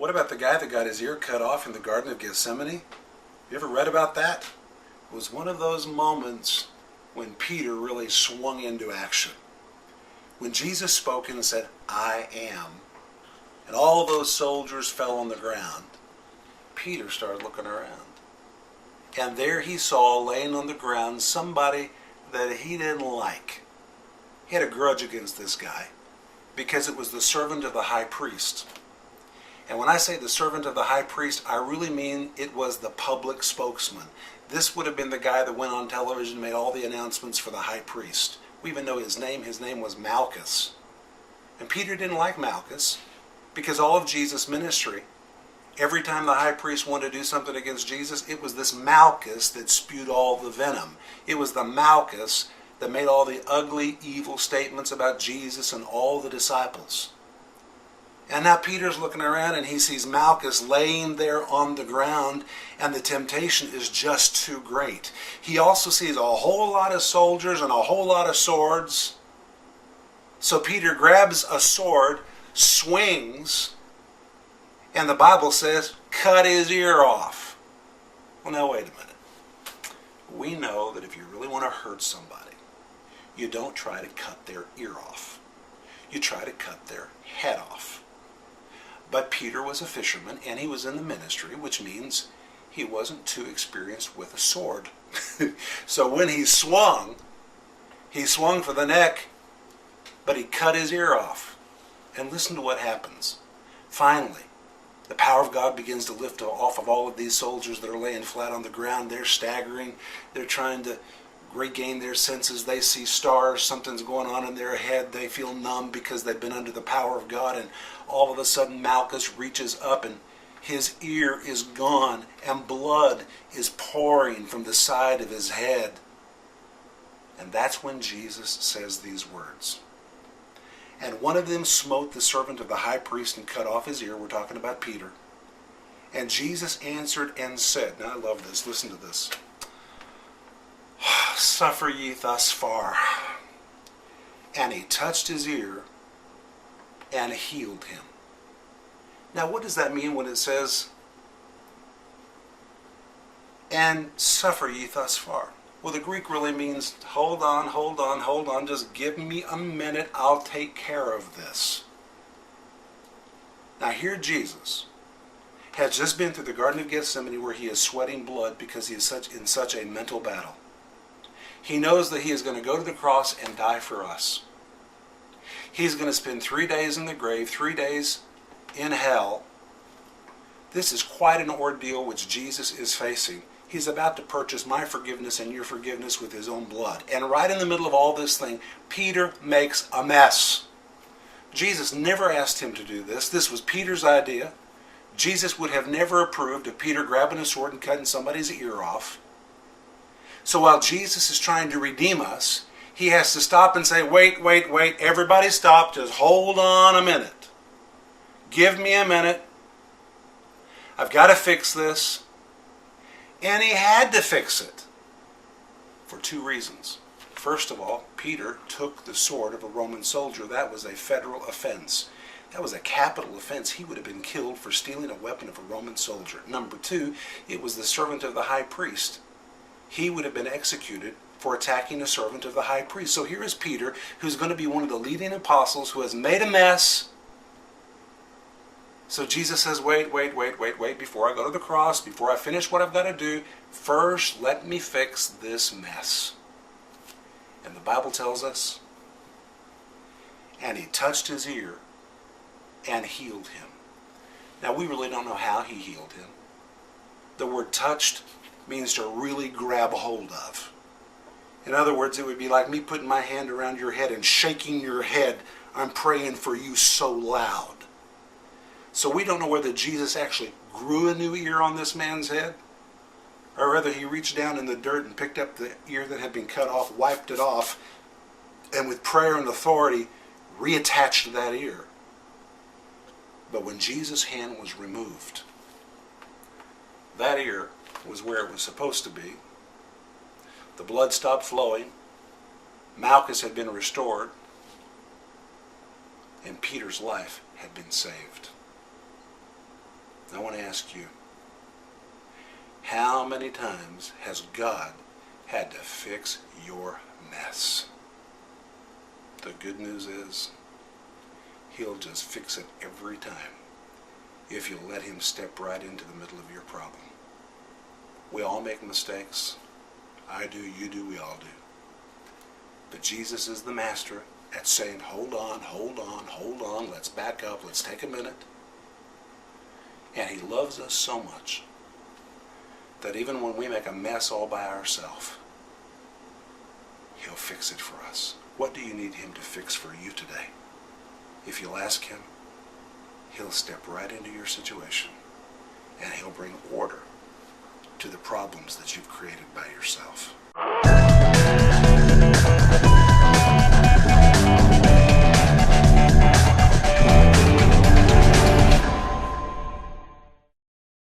What about the guy that got his ear cut off in the Garden of Gethsemane? You ever read about that? It was one of those moments when Peter really swung into action. When Jesus spoke and said, "I am," and all those soldiers fell on the ground, Peter started looking around. And there he saw, laying on the ground, somebody that he didn't like. He had a grudge against this guy because it was the servant of the high priest. And when I say the servant of the high priest, I really mean it was the public spokesman. This would have been the guy that went on television and made all the announcements for the high priest. We even know his name. His name was Malchus. And Peter didn't like Malchus because all of Jesus' ministry, every time the high priest wanted to do something against Jesus, it was this Malchus that spewed all the venom. It was the Malchus that made all the ugly, evil statements about Jesus and all the disciples. And now Peter's looking around and he sees Malchus laying there on the ground, and the temptation is just too great. He also sees a whole lot of soldiers and a whole lot of swords. So Peter grabs a sword, swings, and the Bible says, cut his ear off. Well, now wait a minute. We know that if you really want to hurt somebody, you don't try to cut their ear off. You try to cut their head off. But Peter was a fisherman, and he was in the ministry, which means he wasn't too experienced with a sword. So when he swung for the neck, but he cut his ear off. And listen to what happens. Finally, the power of God begins to lift off of all of these soldiers that are laying flat on the ground. They're staggering. They're trying to regain their senses. They see stars. Something's going on in their head. They feel numb because they've been under the power of God. And all of a sudden Malchus reaches up and his ear is gone and blood is pouring from the side of his head. And that's when Jesus says these words. And one of them smote the servant of the high priest and cut off his ear. We're talking about Peter. And Jesus answered and said, now I love this, listen to this. Suffer ye thus far. And he touched his ear and healed him. Now what does that mean when it says, and suffer ye thus far? Well, the Greek really means, hold on, just give me a minute, I'll take care of this. Now here Jesus has just been through the Garden of Gethsemane where he is sweating blood because he is in such a mental battle. He knows that he is going to go to the cross and die for us. He's going to spend 3 days in the grave, 3 days in hell. This is quite an ordeal which Jesus is facing. He's about to purchase my forgiveness and your forgiveness with his own blood. And right in the middle of all this thing, Peter makes a mess. Jesus never asked him to do this. This was Peter's idea. Jesus would have never approved of Peter grabbing a sword and cutting somebody's ear off. So while Jesus is trying to redeem us, he has to stop and say, wait, everybody stop, just hold on a minute. Give me a minute. I've got to fix this. And he had to fix it for 2 reasons. First of all, Peter took the sword of a Roman soldier. That was a federal offense. That was a capital offense. He would have been killed for stealing a weapon of a Roman soldier. Number 2, it was the servant of the high priest. He would have been executed for attacking a servant of the high priest. So here is Peter, who's going to be one of the leading apostles, who has made a mess. So Jesus says, wait, before I go to the cross, before I finish what I've got to do, first let me fix this mess. And the Bible tells us, and he touched his ear and healed him. Now we really don't know how he healed him. The word touched means to really grab hold of. In other words, it would be like me putting my hand around your head and shaking your head. I'm praying for you so loud. So we don't know whether Jesus actually grew a new ear on this man's head, or whether he reached down in the dirt and picked up the ear that had been cut off, wiped it off, and with prayer and authority reattached that ear. But when Jesus' hand was removed, that ear was where it was supposed to be. The blood stopped flowing. Malchus had been restored. And Peter's life had been saved. I want to ask you, how many times has God had to fix your mess? The good news is, he'll just fix it every time if you'll let him step right into the middle of your problem. We all make mistakes. I do, you do, we all do. But Jesus is the master at saying, hold on, hold on, hold on, let's back up, let's take a minute. And he loves us so much that even when we make a mess all by ourselves, he'll fix it for us. What do you need him to fix for you today? If you'll ask him, he'll step right into your situation and he'll bring order to the problems that you've created by yourself.